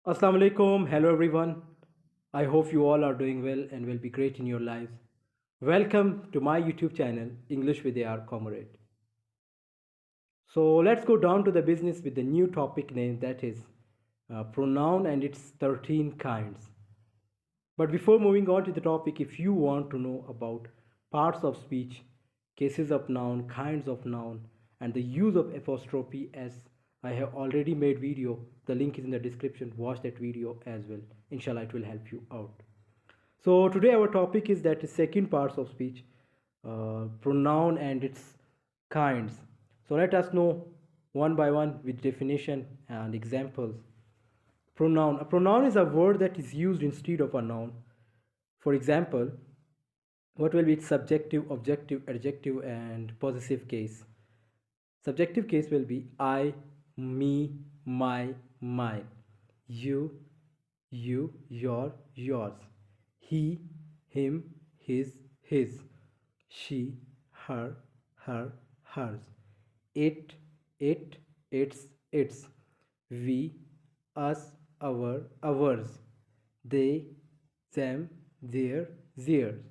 Assalamu alaikum. Hello everyone. I hope you all are doing well and will be great in your lives. Welcome to my YouTube channel English with AR Comrade. So let's go down to the business with the new topic name that is pronoun and its 13 kinds. But before moving on to the topic, if you want to know about parts of speech, cases of noun, kinds of noun, and the use of apostrophe, as I have already made video, the link is in the description. Watch that video as well. Inshallah, it will help you out. So today our topic is that is second parts of speech, pronoun and its kinds. So let us know one by one with definition and examples. Pronoun. A pronoun is a word that is used instead of a noun. For example, what will be its subjective, objective, adjective, and possessive case? Subjective case will be I, me, my, mine. You, yours. He, him, his. She, her, hers. It, its. We, us, ours. They, them, theirs.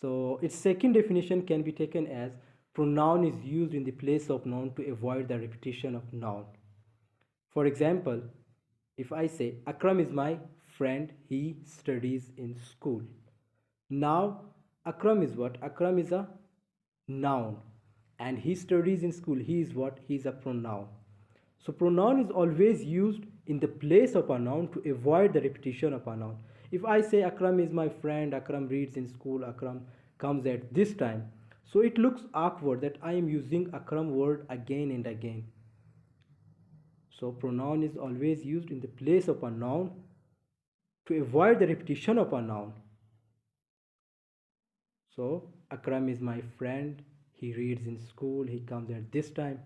So its second definition can be taken as pronoun is used in the place of noun to avoid the repetition of noun. For example, if I say Akram is my friend, he studies in school. Now Akram is what? Akram is a noun and he studies in school. He is what? He is a pronoun. So pronoun is always used in the place of a noun to avoid the repetition of a noun. If I say Akram is my friend, Akram reads in school, Akram comes at this time. So it looks awkward that I am using Akram word again and again. So pronoun is always used in the place of a noun to avoid the repetition of a noun. So Akram is my friend, he reads in school, he comes at this time.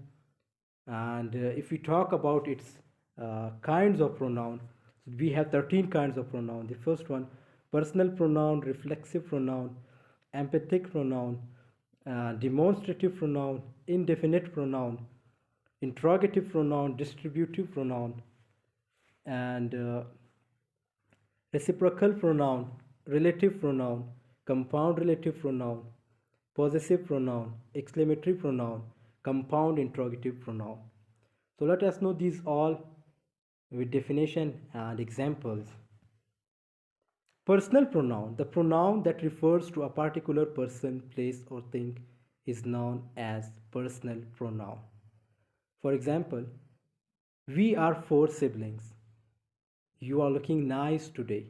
And if we talk about its kinds of pronoun, we have 13 kinds of pronoun. The first one, personal pronoun, reflexive pronoun, empathic pronoun, demonstrative pronoun, indefinite pronoun, interrogative pronoun, distributive pronoun, and reciprocal pronoun, relative pronoun, compound relative pronoun, possessive pronoun, exclamatory pronoun, compound interrogative pronoun. So let us know these all with definition and examples. Personal pronoun, the pronoun that refers to a particular person, place, or thing, is known as personal pronoun. For example, we are four siblings. You are looking nice today.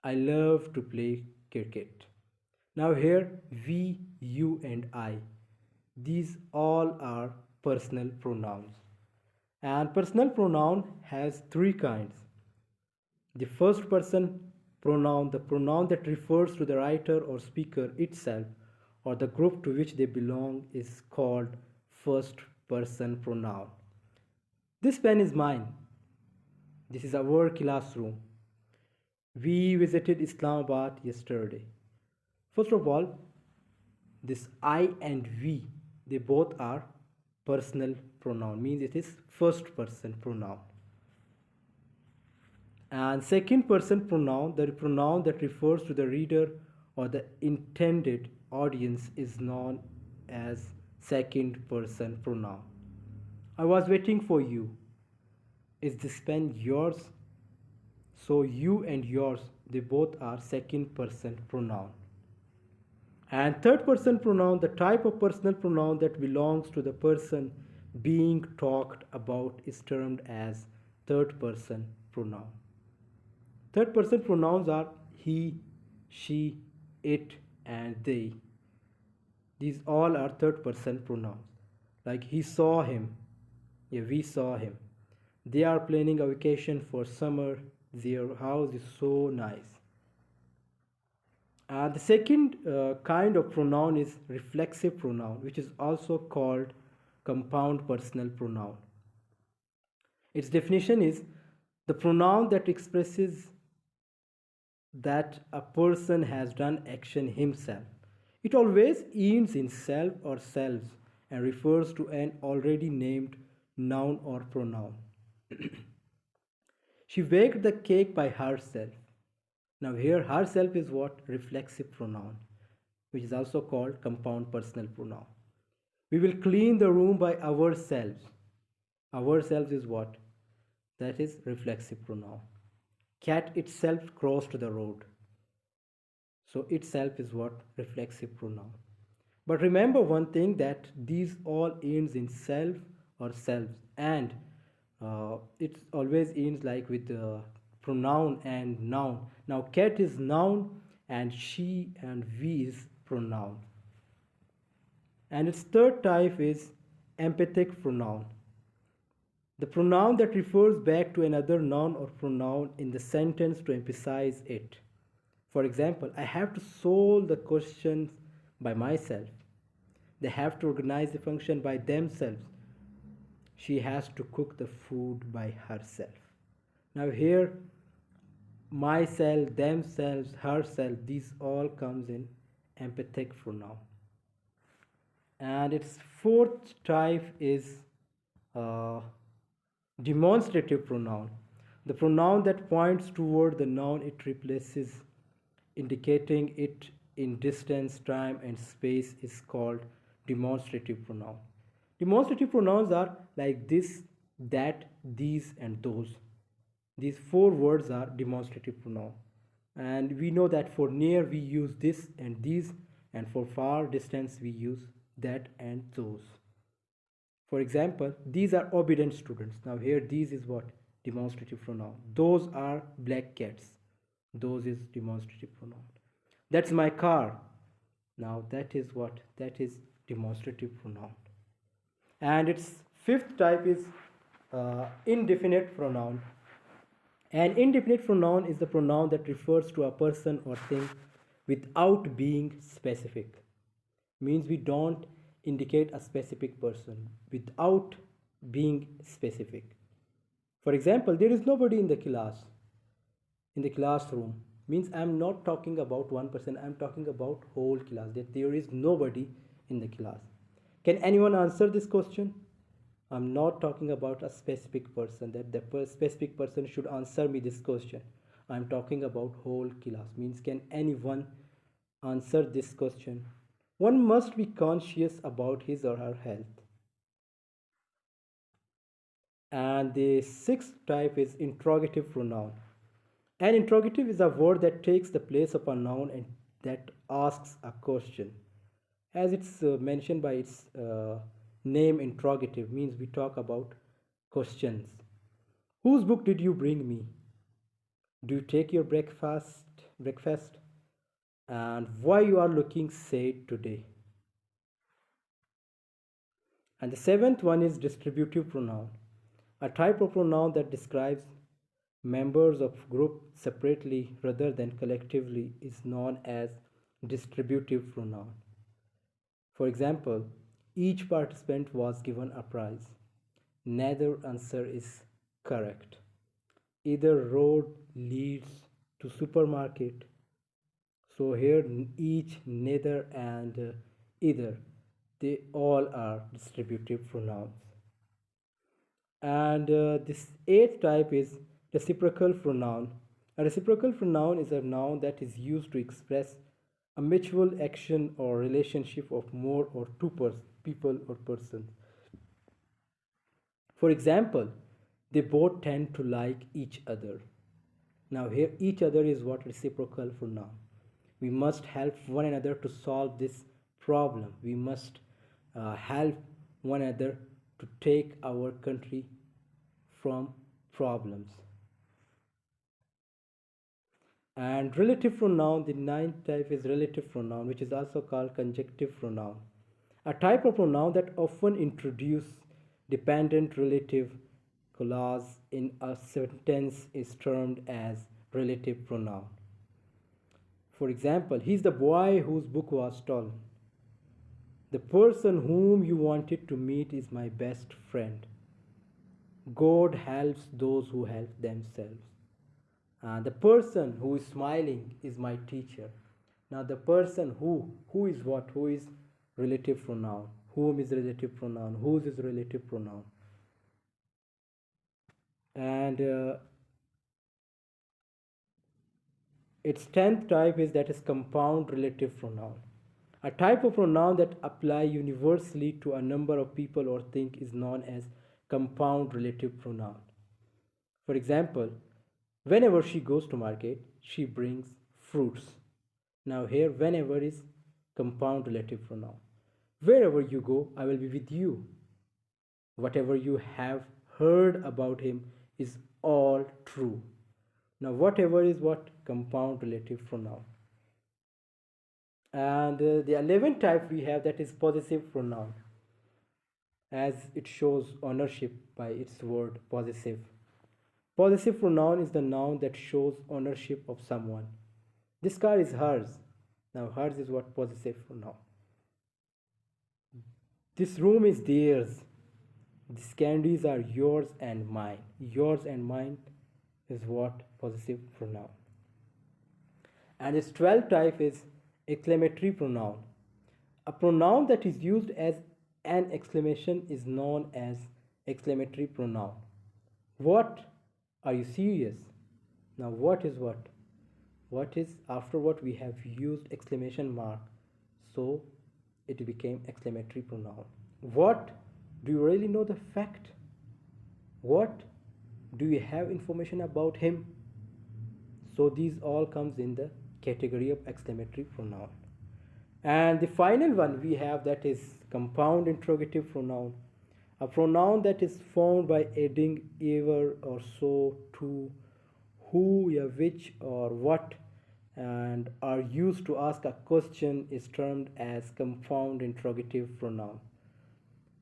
I love to play cricket. Now, here, we, you, and I. These all are personal pronouns. And personal pronoun has three kinds. The first person pronoun, the pronoun that refers to the writer or speaker itself or the group to which they belong, is called first person pronoun. This pen is mine. This is our classroom. We visited Islamabad yesterday. First of all, this I and we, they both are personal pronoun, means it is first person pronoun. And second person pronoun, the pronoun that refers to the reader or the intended audience, is known as second person pronoun. I was waiting for you. Is this pen yours? So you and yours, they both are second person pronoun. And third person pronoun, the type of personal pronoun that belongs to the person being talked about, is termed as third person pronoun. Third person pronouns are he, she, it, and they. These all are third person pronouns. Like he saw him. Yeah, we saw him. They are planning a vacation for summer. Their house is so nice. The second kind of pronoun is reflexive pronoun, which is also called compound personal pronoun. Its definition is the pronoun that expresses that a person has done action himself. It always ends in self or selves and refers to an already named noun or pronoun. She baked the cake by herself. Now, here, herself is what? Reflexive pronoun, which is also called compound personal pronoun. We will clean the room by ourselves. Ourselves is what? That is reflexive pronoun. Cat itself crossed the road. So itself is what? Reflexive pronoun. But remember one thing, that these all ends in self or selves, and it always ends like with pronoun and noun. Now cat is noun and she and we is pronoun. And its third type is empathic pronoun. The pronoun that refers back to another noun or pronoun in the sentence to emphasize it. For example, I have to solve the questions by myself. They have to organize the function by themselves. She has to cook the food by herself. Now here, myself, themselves, herself, these all comes in empathic pronoun. And its fourth type is uh, demonstrative pronoun. The pronoun that points toward the noun it replaces, indicating it in distance, time, and space, is called demonstrative pronoun. Demonstrative pronouns are like this, that, these, and those. These four words are demonstrative pronoun. And we know that for near we use this and these, and for far distance we use that and those. For example, these are obedient students. Now here these is what? Demonstrative pronoun. Those are black cats. Those is demonstrative pronoun. That's my car. Now that is what? That is demonstrative pronoun. And its fifth type is indefinite pronoun. An indefinite pronoun is the pronoun that refers to a person or thing without being specific. Means we don't indicate a specific person without being specific. For example, there is nobody in the class, in the classroom. Means I'm not talking about one person, I'm talking about whole class, that there is nobody in the class. Can anyone answer this question? I'm not talking about a specific person, that the specific person should answer me this question. I'm talking about whole class. Means can anyone answer this question? One must be conscious about his or her health. And the sixth type is interrogative pronoun. An interrogative is a word that takes the place of a noun and that asks a question. As it's mentioned by its name, interrogative means we talk about questions. Whose book did you bring me? Do you take your breakfast? And why you are looking sad today? And the seventh one is distributive pronoun. A type of pronoun that describes members of group separately rather than collectively is known as distributive pronoun. For example, each participant was given a prize. Neither answer is correct. Either road leads to supermarket. So here each, neither, and either, they all are distributive pronouns. And this eighth type is reciprocal pronoun. A reciprocal pronoun is a noun that is used to express a mutual action or relationship of more or two people or persons. For example, they both tend to like each other. Now here each other is what? Reciprocal pronoun. We must help one another to solve this problem. We must help one another to take our country from problems. And relative pronoun, the ninth type is relative pronoun, which is also called conjunctive pronoun. A type of pronoun that often introduce dependent relative clause in a sentence is termed as relative pronoun. For example, he's the boy whose book was stolen. The person whom you wanted to meet is my best friend. God helps those who help themselves. The person who is smiling is my teacher. Now the person who is what? Who is relative pronoun? Whom is relative pronoun? Whose is relative pronoun? And Its 10th type is that is compound relative pronoun. A type of pronoun that apply universally to a number of people or things is known as compound relative pronoun. For example, whenever she goes to market, she brings fruits. Now here whenever is compound relative pronoun. Wherever you go, I will be with you. Whatever you have heard about him is all true. Now whatever is what? Compound relative pronoun. And the 11th type we have, that is possessive pronoun, as it shows ownership by its word possessive. Possessive pronoun is the noun that shows ownership of someone. This car is hers. Now hers is what? Possessive pronoun. This room is theirs. These candies are yours and mine. Yours and mine is what? Possessive pronoun. And its 12th type is exclamatory pronoun. A pronoun that is used as an exclamation is known as exclamatory pronoun. What? Are you serious? Now what is what? What is after what we have used exclamation mark, so it became exclamatory pronoun. What? Do you really know the fact? What? Do you have information about him? So these all comes in the category of exclamatory pronoun. And the final one we have, that is compound interrogative pronoun. A pronoun that is formed by adding ever or so to, who, yeah, which or what, and are used to ask a question is termed as compound interrogative pronoun.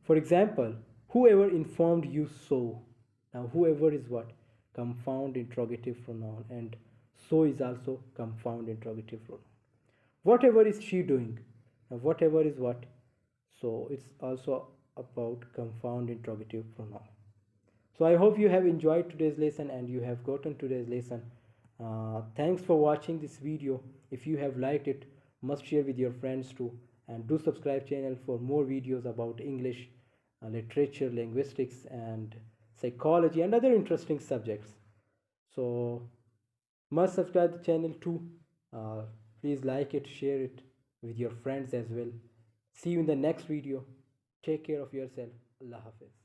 For example, whoever informed you so. Now whoever is what? Compound interrogative pronoun, and so is also compound interrogative pronoun. Whatever is she doing? Now whatever is what? So it's also about compound interrogative pronoun. So I hope you have enjoyed today's lesson and you have gotten today's lesson. Thanks for watching this video. If you have liked it, must share with your friends too, and do subscribe channel for more videos about English, literature, linguistics, and psychology and other interesting subjects. So must subscribe the channel too. Please like it, share it with your friends as well. See you in the next video. Take care of yourself. Allah Hafiz.